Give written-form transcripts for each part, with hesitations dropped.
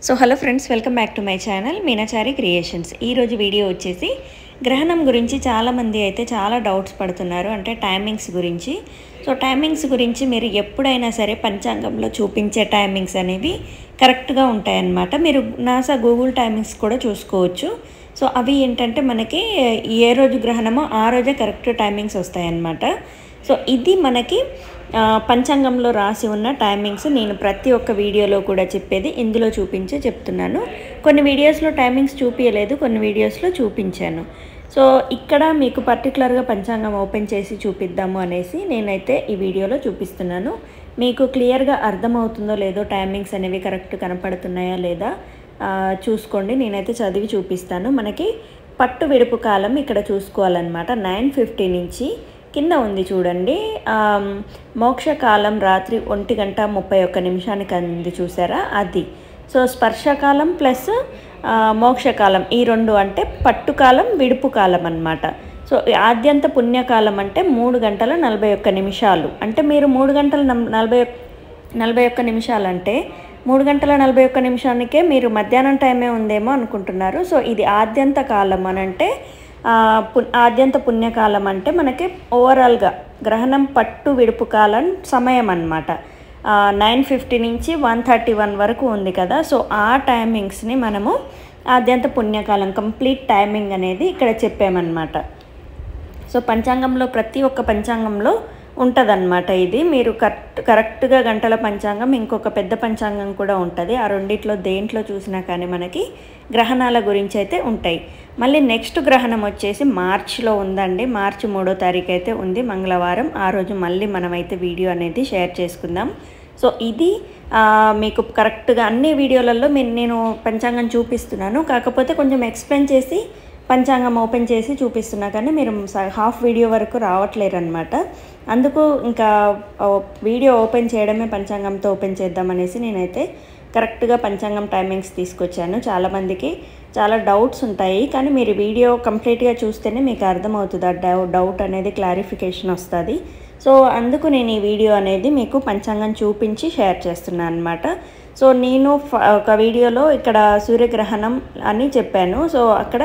So hello friends, welcome back to my channel Meenachari creations. ఈరోజు video వచ్చేసి గ్రహణం గురించి చాలామంది అయితే చాలా డౌట్స్ పడుతున్నారు, అంటే టైమింగ్స్ గురించి. సో టైమింగ్స్ గురించి మీరు ఎప్పుడైనా సరే పంచాంగంలో చూపించే టైమింగ్స్ అనేవి కరెక్ట్గా ఉంటాయన్నమాట. మీరు నాసా గూగుల్ టైమింగ్స్ కూడా చూసుకోవచ్చు. సో అవి ఏంటంటే మనకి ఏ రోజు గ్రహణమో ఆ రోజే కరెక్ట్ టైమింగ్స్ వస్తాయన్నమాట. సో ఇది మనకి పంచాంగంలో రాసి ఉన్న టైమింగ్స్. నేను ప్రతి ఒక్క వీడియోలో కూడా చెప్పేది ఇందులో చూపించే చెప్తున్నాను. కొన్ని వీడియోస్లో టైమింగ్స్ చూపించలేదు, కొన్ని వీడియోస్లో చూపించాను. సో ఇక్కడ మీకు పర్టికులర్గా పంచాంగం ఓపెన్ చేసి చూపిద్దాము అనేసి నేనైతే ఈ వీడియోలో చూపిస్తున్నాను. మీకు క్లియర్గా అర్థమవుతుందో లేదో, టైమింగ్స్ అనేవి కరెక్ట్ కనపడుతున్నాయా లేదా చూసుకోండి. నేనైతే చదివి చూపిస్తాను. మనకి పట్టు విడుపు కాలం ఇక్కడ చూసుకోవాలన్నమాట. 9:50 నుంచి కింద ఉంది చూడండి, మోక్షకాలం రాత్రి 1:31 ఉంది చూసారా, అది. సో స్పర్శకాలం ప్లస్ మోక్షకాలం ఈ రెండు అంటే పట్టుకాలం విడుపు కాలం అన్నమాట. సో ఆద్యంత పుణ్యకాలం అంటే 3:41 అంటే మీరు 3:41 అంటే 3:41 మీరు మధ్యాహ్నం టైమే ఉందేమో అనుకుంటున్నారు. సో ఇది ఆద్యంత కాలం అని అంటే ఆద్యంత పుణ్యకాలం అంటే మనకి ఓవరాల్గా గ్రహణం పట్టు విడుపు కాలం సమయం అన్నమాట. 9:50 నుంచి 1:31 వరకు ఉంది కదా. సో ఆ టైమింగ్స్ని మనము ఆద్యంత పుణ్యకాలం కంప్లీట్ టైమింగ్ అనేది ఇక్కడ చెప్పామన్నమాట. సో పంచాంగంలో ప్రతి ఒక్క పంచాంగంలో ఉంటుందన్నమాట ఇది. మీరు కరెక్ట్గా గంటల పంచాంగం, ఇంకొక పెద్ద పంచాంగం కూడా ఉంటుంది. ఆ రెండిట్లో దేంట్లో చూసినా కానీ మనకి గ్రహణాల గురించి అయితే ఉంటాయి. మళ్ళీ నెక్స్ట్ గ్రహణం వచ్చేసి మార్చిలో ఉందండి. మార్చి 3వ తారీఖు అయితే ఉంది, మంగళవారం. ఆ రోజు మళ్ళీ మనమైతే వీడియో అనేది షేర్ చేసుకుందాం. సో ఇది మీకు కరెక్ట్గా అన్ని వీడియోలలో నేను పంచాంగం చూపిస్తున్నాను, కాకపోతే కొంచెం ఎక్స్ప్లెయిన్ చేసి పంచాంగం ఓపెన్ చేసి చూపిస్తున్నా, కానీ మీరు హాఫ్ వీడియో వరకు రావట్లేరు అనమాట. అందుకు ఇంకా వీడియో ఓపెన్ చేయడమే పంచాంగంతో ఓపెన్ చేద్దామనేసి నేనైతే కరెక్ట్గా పంచాంగం టైమింగ్స్ తీసుకొచ్చాను. చాలామందికి చాలా డౌట్స్ ఉంటాయి, కానీ మీరు వీడియో కంప్లీట్గా చూస్తేనే మీకు అర్థమవుతుంది. ఆ డౌట్ అనేది క్లారిఫికేషన్ వస్తుంది. సో అందుకు నేను ఈ వీడియో అనేది మీకు పంచాంగం చూపించి షేర్ చేస్తున్నాను అనమాట. సో నేను ఒక వీడియోలో ఇక్కడ సూర్యగ్రహణం అని చెప్పాను. సో అక్కడ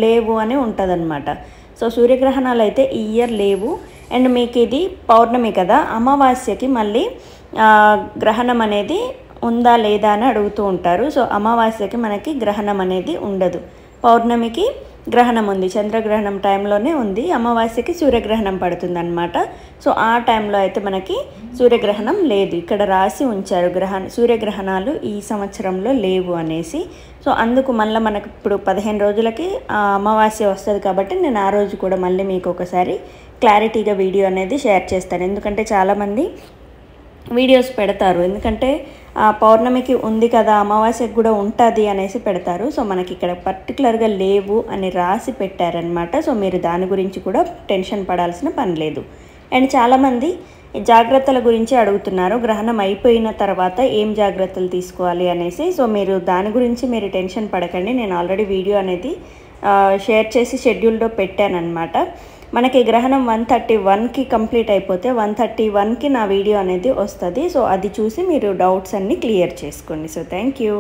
లేవు అని ఉంటుందన్నమాట. సో సూర్యగ్రహణాలు అయితే ఈ ఇయర్ లేవు. అండ్ మీకు ఇది పౌర్ణమి కదా, అమావాస్యకి మళ్ళీ గ్రహణం అనేది ఉందా లేదా అని అడుగుతూ ఉంటారు. సో అమావాస్యకి మనకి గ్రహణం అనేది ఉండదు, పౌర్ణమికి గ్రహణం ఉంది, చంద్రగ్రహణం టైంలోనే ఉంది. అమావాస్యకి సూర్యగ్రహణం పడుతుంది అన్నమాట. సో ఆ టైంలో అయితే మనకి సూర్యగ్రహణం లేదు. ఇక్కడ రాసి ఉంచారు సూర్యగ్రహణాలు ఈ సంవత్సరంలో లేవు అనేసి. సో అందుకు మళ్ళీ మనకు ఇప్పుడు 15 రోజులకి అమావాస్య వస్తుంది కాబట్టి నేను ఆ రోజు కూడా మళ్ళీ మీకు ఒకసారి క్లారిటీగా వీడియో అనేది షేర్ చేస్తాను. ఎందుకంటే చాలామంది వీడియోస్ పెడతారు, ఎందుకంటే పౌర్ణమికి ఉంది కదా, అమావాస్యకు కూడా ఉంటుంది అనేసి పెడతారు. సో మనకి ఇక్కడ పర్టికులర్గా లేవు అని రాసి పెట్టారనమాట. సో మీరు దాని గురించి కూడా టెన్షన్ పడాల్సిన పని లేదు. అండ్ చాలామంది జాగ్రత్తల గురించి అడుగుతున్నారు, గ్రహణం అయిపోయిన తర్వాత ఏం జాగ్రత్తలు తీసుకోవాలి అనేసి. సో మీరు దాని గురించి మీరు టెన్షన్ పడకండి. నేను ఆల్రెడీ వీడియో అనేది షేర్ చేసి షెడ్యూల్లో పెట్టానన్నమాట. మనకి గ్రహణం 1:31కి కంప్లీట్ అయిపోతే 1:31కి నా వీడియో అనేది వస్తుంది. సో అది చూసి మీరు డౌట్స్ అన్నీ క్లియర్ చేసుకోండి. So thank you.